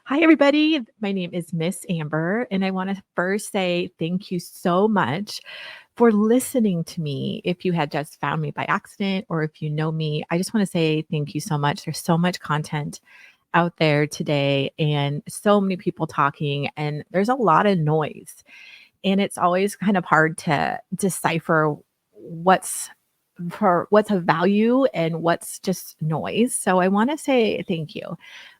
Hi, everybody. My name is Miss Amber, and I want to first say thank you so much for listening to me. If you had just found me by accident or if you know me, I just want to say thank you so much. There's so much content out there today and so many people talking, and there's a lot of noise. And it's always kind of hard to decipher what's what's of value and what's just noise. So I want to say thank you.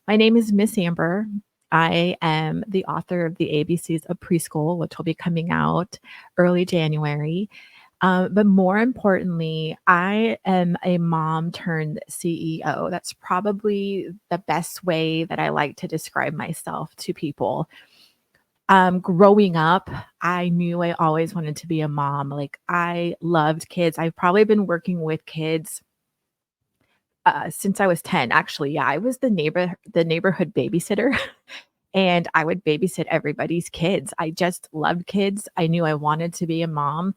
My name is Miss Amber. I am the author of the ABCs of Preschool, which will be coming out early January. But more importantly, I am a mom turned CEO. That's probably the best way that I like to describe myself to people. Growing up, I knew I always wanted to be a mom. Like, I loved kids. I've probably been working with kids since I was 10. Actually, yeah, I was the neighborhood babysitter, and I would babysit everybody's kids. I just loved kids. I knew I wanted to be a mom,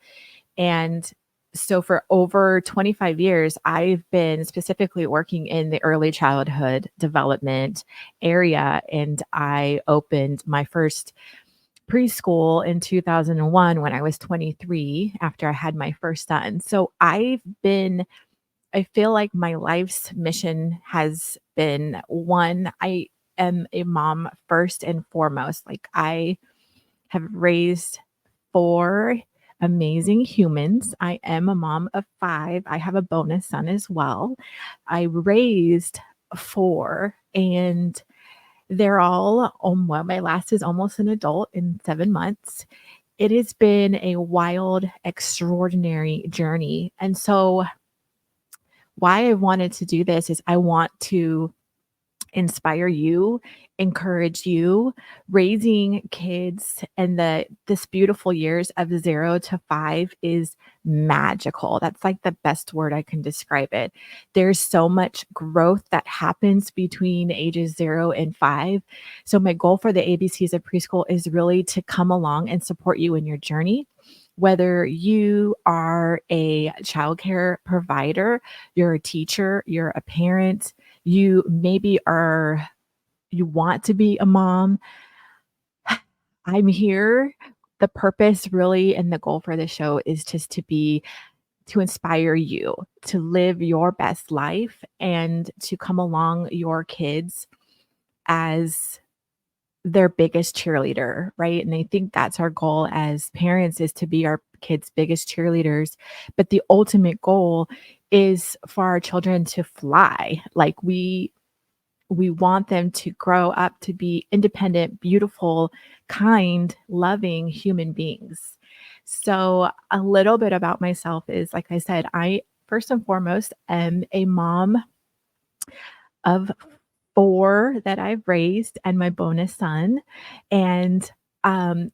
and so for over 25 years, I've been specifically working in the early childhood development area, and I opened my first preschool in 2001 when I was 23 after I had my first son. So I feel like my life's mission has been one, I am a mom first and foremost. Like, I have raised 4 amazing humans. I am a mom of 5. I have a bonus son as well. I raised 4, and they're all well, my last is almost an adult in 7 months. It has been a wild, extraordinary journey, and so why I wanted to do this is I want to inspire you, encourage you. Raising kids and this beautiful years of 0 to 5 is magical. That's like the best word I can describe it. There's so much growth that happens between ages 0 and 5. So my goal for the ABCs of Preschool is really to come along and support you in your journey. Whether you are a childcare provider, you're a teacher, you're a parent, you want to be a mom, I'm here. The purpose really and the goal for the show is just to inspire you to live your best life and to come along your kids as their biggest cheerleader, right? And I think that's our goal as parents, is to be our kids' biggest cheerleaders. But the ultimate goal is for our children to fly. Like, we want them to grow up to be independent, beautiful, kind, loving human beings. So, a little bit about myself is, like I said, I first and foremost am a mom of 4 that I've raised and my bonus son. And um,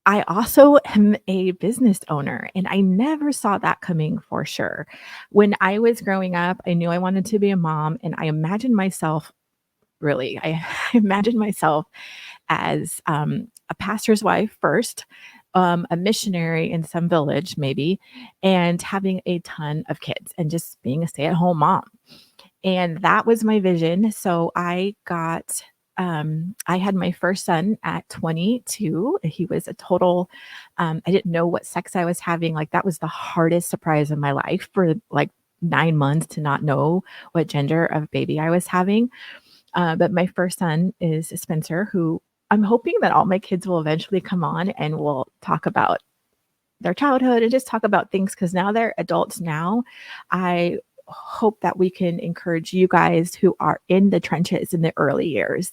I also am a business owner, and I never saw that coming for sure. When I was growing up, I knew I wanted to be a mom, and I imagined myself really. I imagine myself as a pastor's wife first, a missionary in some village, maybe, and having a ton of kids and just being a stay at home mom. And that was my vision. So I had my first son at 22. He was a total, I didn't know what sex I was having. Like, that was the hardest surprise in my life for like 9 months, to not know what gender of baby I was having. But my first son is Spencer, who I'm hoping that all my kids will eventually come on and we'll talk about their childhood and just talk about things, because now they're adults now. I hope that we can encourage you guys who are in the trenches in the early years.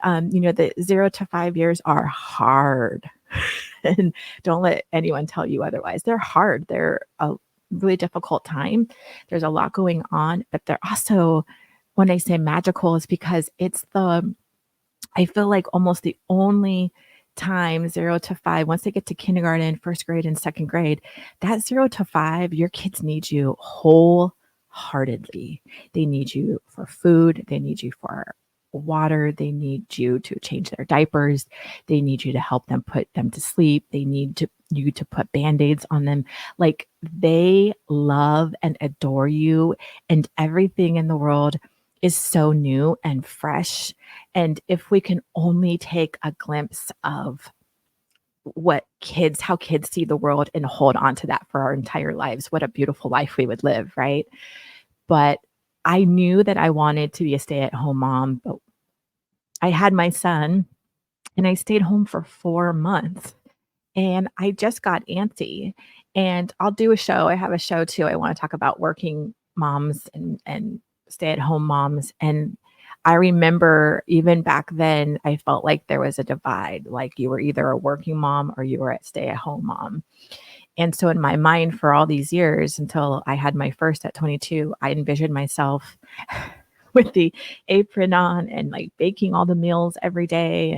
The 0 to 5 years are hard. And don't let anyone tell you otherwise. They're hard. They're a really difficult time. There's a lot going on, but they're also, when I say magical, is because I feel like almost the only time 0 to 5, once they get to kindergarten, first grade, and second grade, that 0 to 5, your kids need you wholeheartedly. They need you for food. They need you for water. They need you to change their diapers. They need you to help them put them to sleep. They need you to put Band-Aids on them. Like, they love and adore you, and everything in the world is so new and fresh. And if we can only take a glimpse of how kids see the world and hold on to that for our entire lives, what a beautiful life we would live, right? But I knew that I wanted to be a stay-at-home mom, but I had my son and I stayed home for 4 months and I just got antsy. And I'll do a show. I have a show too. I want to talk about working moms and stay-at-home moms. And I remember even back then, I felt like there was a divide. Like you were either a working mom or you were a stay-at-home mom. And so in my mind for all these years until I had my first at 22, I envisioned myself with the apron on and like baking all the meals every day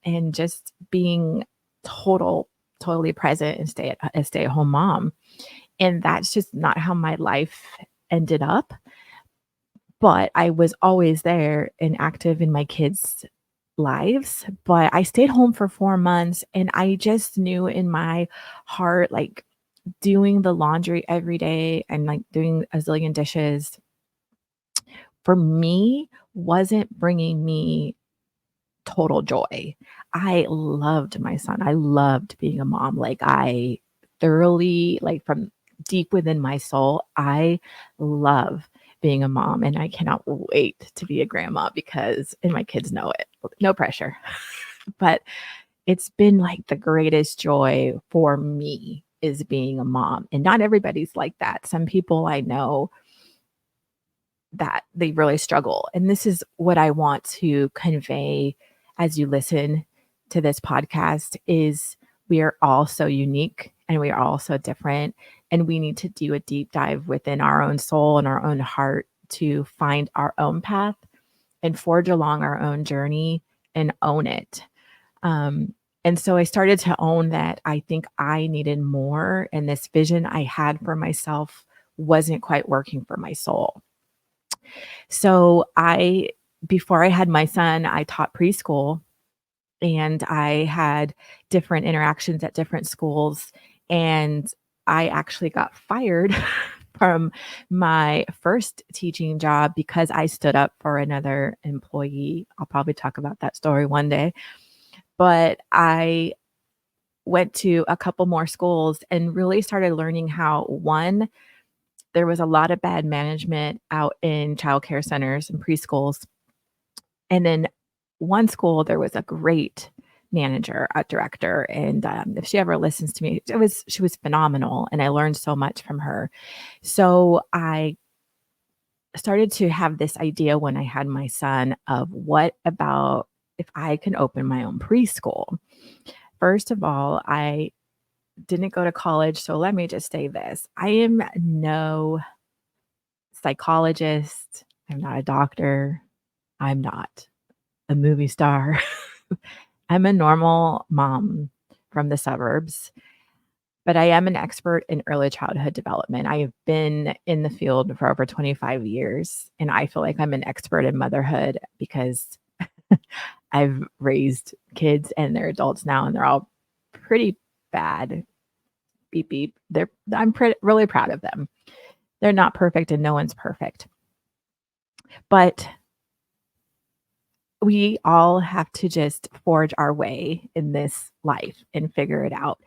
and just being totally present and a stay-at-home mom. And that's just not how my life ended up. But I was always there and active in my kids' lives. But I stayed home for 4 months and I just knew in my heart, like doing the laundry every day and like doing a zillion dishes for me wasn't bringing me total joy. I loved my son. I loved being a mom. Like I thoroughly, like from deep within my soul, I love being a mom and I cannot wait to be a grandma and my kids know it. No pressure. But it's been like the greatest joy for me is being a mom. And not everybody's like that. Some people I know that they really struggle. And this is what I want to convey as you listen to this podcast is we are all so unique and we are all so different. And we need to do a deep dive within our own soul and our own heart to find our own path and forge along our own journey and own it. And so I started to own that I think I needed more. And this vision I had for myself wasn't quite working for my soul. So before I had my son, I taught preschool and I had different interactions at different schools. And I actually got fired from my first teaching job because I stood up for another employee. I'll probably talk about that story one day. But I went to a couple more schools and really started learning how, one, there was a lot of bad management out in childcare centers and preschools. And then one school, there was a great manager, a director. And if she ever listens to me, she was phenomenal. And I learned so much from her. So I started to have this idea when I had my son of what about if I can open my own preschool? First of all, I didn't go to college. So let me just say this. I am no psychologist. I'm not a doctor. I'm not a movie star. I'm a normal mom from the suburbs, but I am an expert in early childhood development. I have been in the field for over 25 years, and I feel like I'm an expert in motherhood because I've raised kids and they're adults now, and they're all pretty bad. Beep beep. Really proud of them. They're not perfect, and no one's perfect, but we all have to just forge our way in this life and figure it out.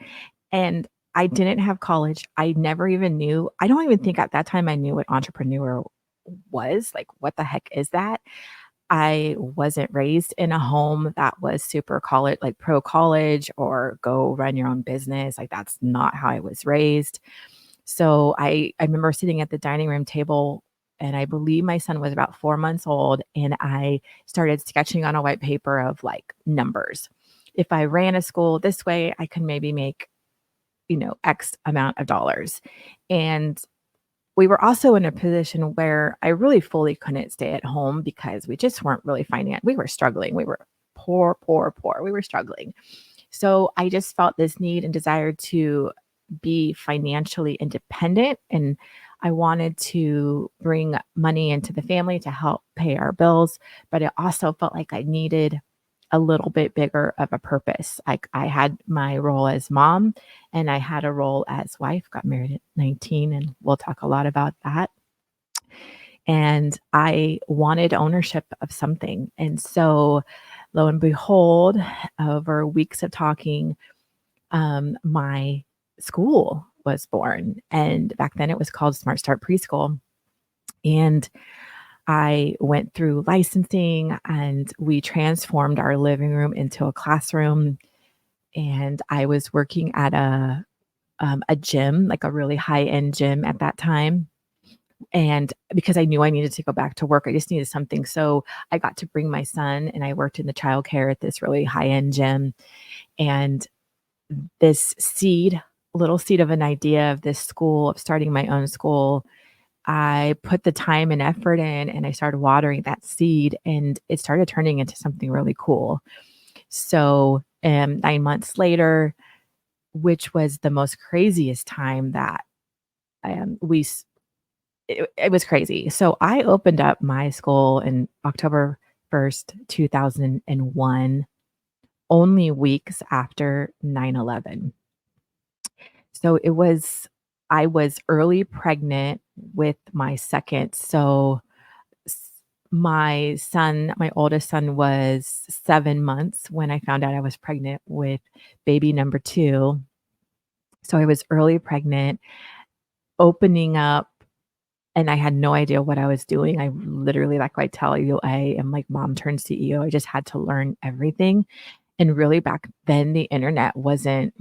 And I didn't have college. I never even knew. I don't even think at that time I knew what entrepreneur was. Like, what the heck is that? I wasn't raised in a home that was super college, like pro college or go run your own business. Like, that's not how I was raised. So I remember sitting at the dining room table and I believe my son was about 4 months old and I started sketching on a white paper of like numbers. If I ran a school this way, I could maybe make, X amount of dollars. And we were also in a position where I really fully couldn't stay at home because we just weren't really we were struggling. We were poor, poor, poor. We were struggling. So I just felt this need and desire to be financially independent. And I wanted to bring money into the family to help pay our bills. But it also felt like I needed a little bit bigger of a purpose. I had my role as mom and I had a role as wife, got married at 19, and we'll talk a lot about that. and I wanted ownership of something. And so, lo and behold, over weeks of talking, my school was born. And back then it was called Smart Start Preschool. And I went through licensing and we transformed our living room into a classroom. And I was working at a gym, like a really high end gym at that time. And because I knew I needed to go back to work, I just needed something. So I got to bring my son and I worked in the childcare at this really high end gym. And this little seed of an idea of this school, of starting my own school, I put the time and effort in and I started watering that seed and it started turning into something really cool. So, 9 months later, which was the most craziest time that we it was crazy. So I opened up my school in October 1st, 2001, only weeks after 9/11. So I was early pregnant with my second. So s- my oldest son was 7 months when I found out I was pregnant with baby number two. So I was early pregnant, opening up. And I had no idea what I was doing. I literally, like I tell you, I am like mom turned CEO. I just had to learn everything. And really back then the internet wasn't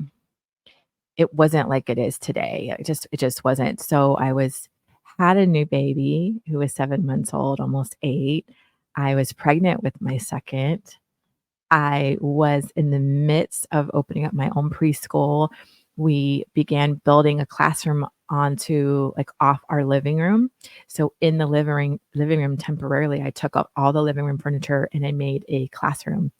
like it is today. It just wasn't. So I had a new baby who was 7 months old, almost 8. I was pregnant with my second. I was in the midst of opening up my own preschool. We began building a classroom onto like off our living room. So in the living room temporarily, I took up all the living room furniture and I made a classroom.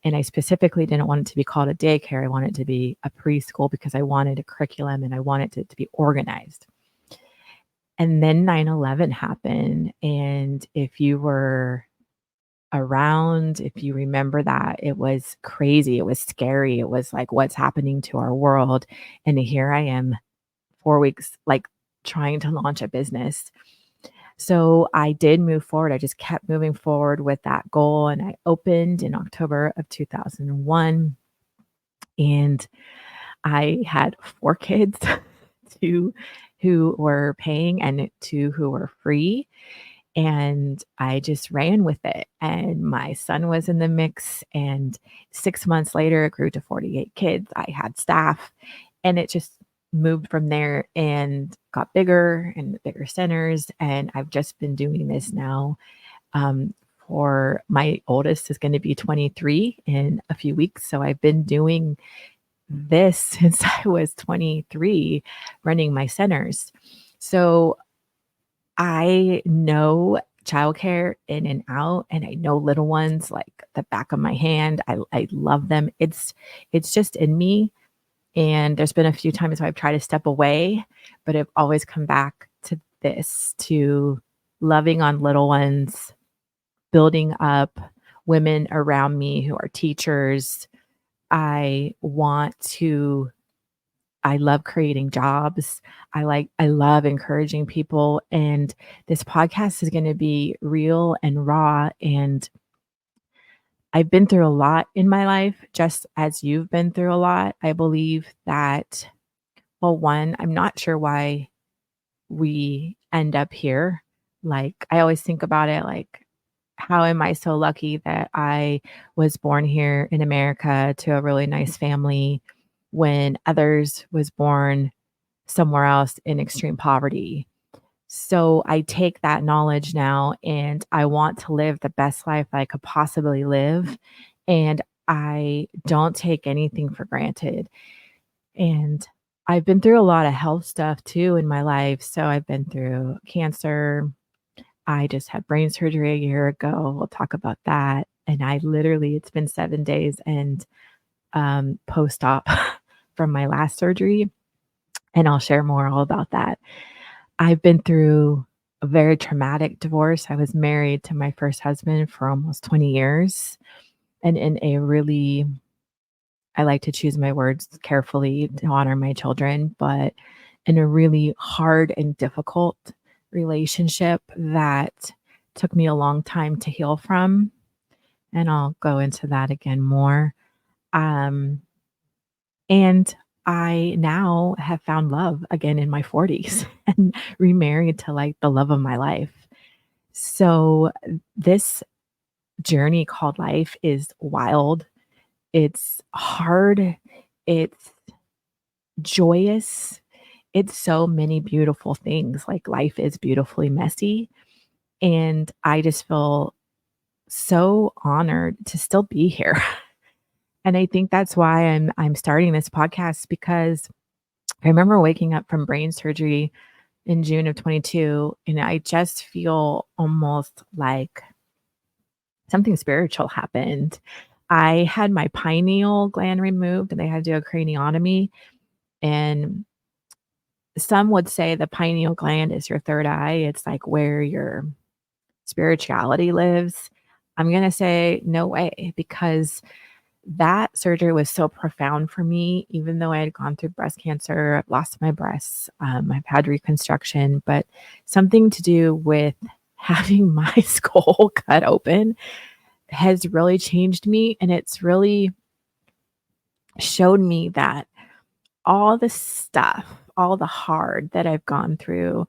And I specifically didn't want it to be called a daycare. I wanted it to be a preschool because I wanted a curriculum and I wanted it to be organized. And then 9/11 happened. And if you were around, if you remember that, it was crazy. It was scary. It was like, what's happening to our world? And here I am, 4 weeks, like trying to launch a business. So I did move forward. I just kept moving forward with that goal. And I opened in October of 2001. And I had 4 kids, 2 who were paying and 2 who were free. And I just ran with it. And my son was in the mix. And 6 months later, it grew to 48 kids. I had staff, and it just moved from there and got bigger and bigger centers. And I've just been doing this now. Um, for my oldest is going to be 23 in a few weeks. So I've been doing this since I was 23, running my centers. So I know childcare in and out, and I know little ones like the back of my hand. I love them. It's just in me. And there's been a few times where I've tried to step away, but I've always come back to this, to loving on little ones, building up women around me who are teachers. I want to I love creating jobs. I love encouraging people, and this podcast is gonna be real and raw, and I've been through a lot in my life, just as you've been through a lot. I believe that, well, one, I'm not sure why we end up here. Like, I always think about it like, how am I so lucky that I was born here in America to a really nice family when others was born somewhere else in extreme poverty. So I take that knowledge now and I want to live the best life I could possibly live. And I don't take anything for granted. And I've been through a lot of health stuff too in my life. So I've been through cancer. I just had brain surgery a year ago. We'll talk about that. And it's been 7 days and post op from my last surgery. And I'll share more all about that. I've been through a very traumatic divorce. I was married to my first husband for almost 20 years, and in a really I like to choose my words carefully to honor my children, but in a really hard and difficult relationship that took me a long time to heal from, and I'll go into that again more. Um, and I now have found love again in my 40s and remarried to like the love of my life. So this journey called life is wild. It's hard. It's joyous. It's so many beautiful things. Like life is beautifully messy. And I just feel so honored to still be here. And I think that's why I'm starting this podcast because I remember waking up from brain surgery in June of 22 and I just feel almost like something spiritual happened. I had my pineal gland removed and they had to do a craniotomy, and some would say the pineal gland is your third eye. It's like where your spirituality lives. I'm going to say no way, because that surgery was so profound for me. Even though I had gone through breast cancer, I've lost my breasts, I've had reconstruction, but something to do with having my skull cut open has really changed me. And it's really showed me that all the stuff, all the hard that I've gone through,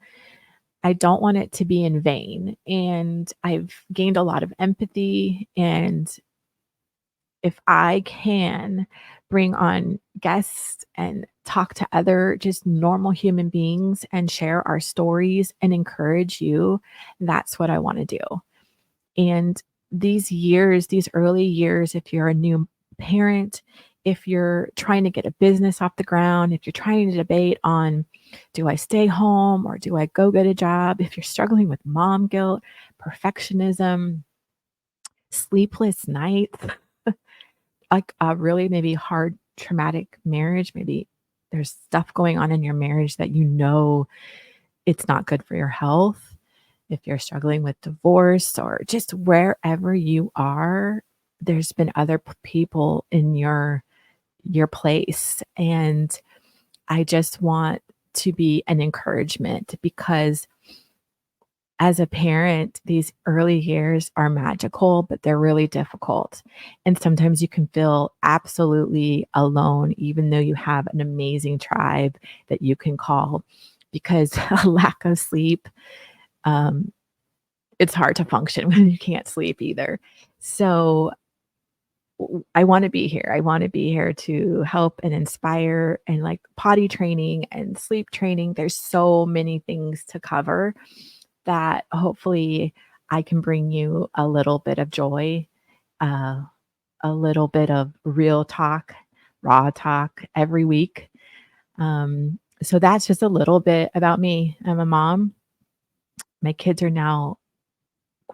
I don't want it to be in vain. And I've gained a lot of empathy. And if I can bring on guests and talk to other just normal human beings and share our stories and encourage you, that's what I want to do. And these years, these early years, if you're a new parent, if you're trying to get a business off the ground, if you're trying to debate on, do I stay home or do I go get a job? If you're struggling with mom guilt, perfectionism, sleepless nights, like a really maybe hard traumatic marriage, maybe there's stuff going on in your marriage that you know it's not good for your health. If you're struggling with divorce or just wherever you are, there's been other people in your place. And I just want to be an encouragement, because as a parent, these early years are magical, but they're really difficult. And sometimes you can feel absolutely alone, even though you have an amazing tribe that you can call, because a lack of sleep, um, it's hard to function when you can't sleep either. So I want to be here. I want to be here to help and inspire, and like potty training and sleep training. There's so many things to cover that hopefully I can bring you a little bit of joy, uh, a little bit of real talk, raw talk every week. So that's just a little bit about me. I'm a mom. My kids are now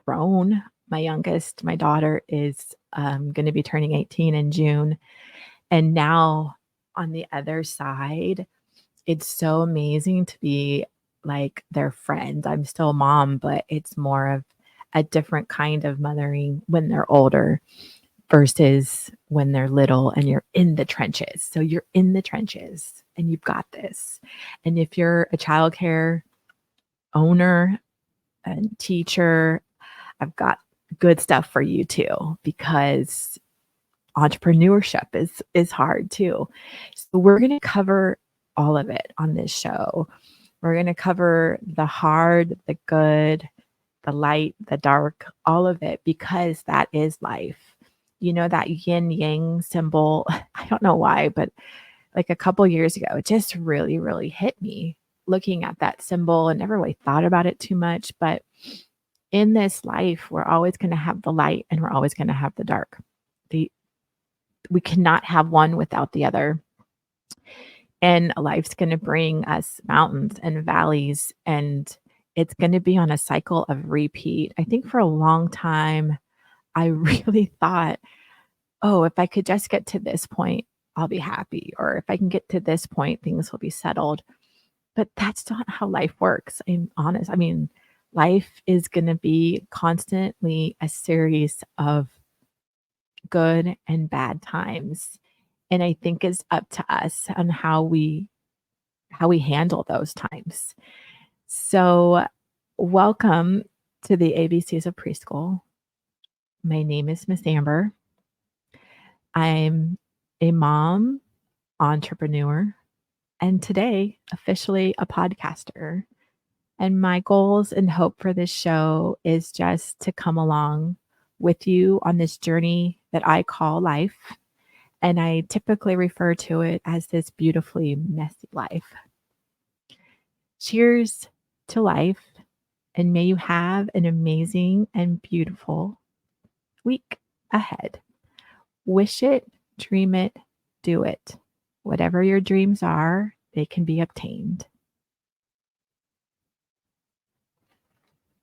grown. My youngest, my daughter, is going to be turning 18 in June. And now on the other side, it's so amazing to be like their friend. I'm still a mom, but it's more of a different kind of mothering when they're older versus when they're little and you're in the trenches. So you're in the trenches and you've got this. And if you're a childcare owner and teacher, I've got good stuff for you too, because entrepreneurship is hard too. So we're going to cover all of it on this show. We're going to cover the hard, the good, the light, the dark, all of it, because that is life. You know, that yin yang symbol. I don't know why, but like a couple years ago, it just really, really hit me looking at that symbol, and never really thought about it too much. But in this life, we're always going to have the light and we're always going to have the dark. The We cannot have one without the other. And life's going to bring us mountains and valleys, and it's going to be on a cycle of repeat. I think for a long time, I really thought, oh, if I could just get to this point, I'll be happy. Or if I can get to this point, things will be settled. But that's not how life works. I'm honest. I mean, life is going to be constantly a series of good and bad times. And I think it's up to us on how we handle those times. So Welcome to the ABCs of Preschool. My name is Miss Amber. I'm a mom, entrepreneur, and today officially a podcaster. And my goals and hope for this show is just to come along with you on this journey that I call life. And I typically refer to it as this beautifully messy life. Cheers to life, and may you have an amazing and beautiful week ahead. Wish it, dream it, do it. Whatever your dreams are, they can be obtained.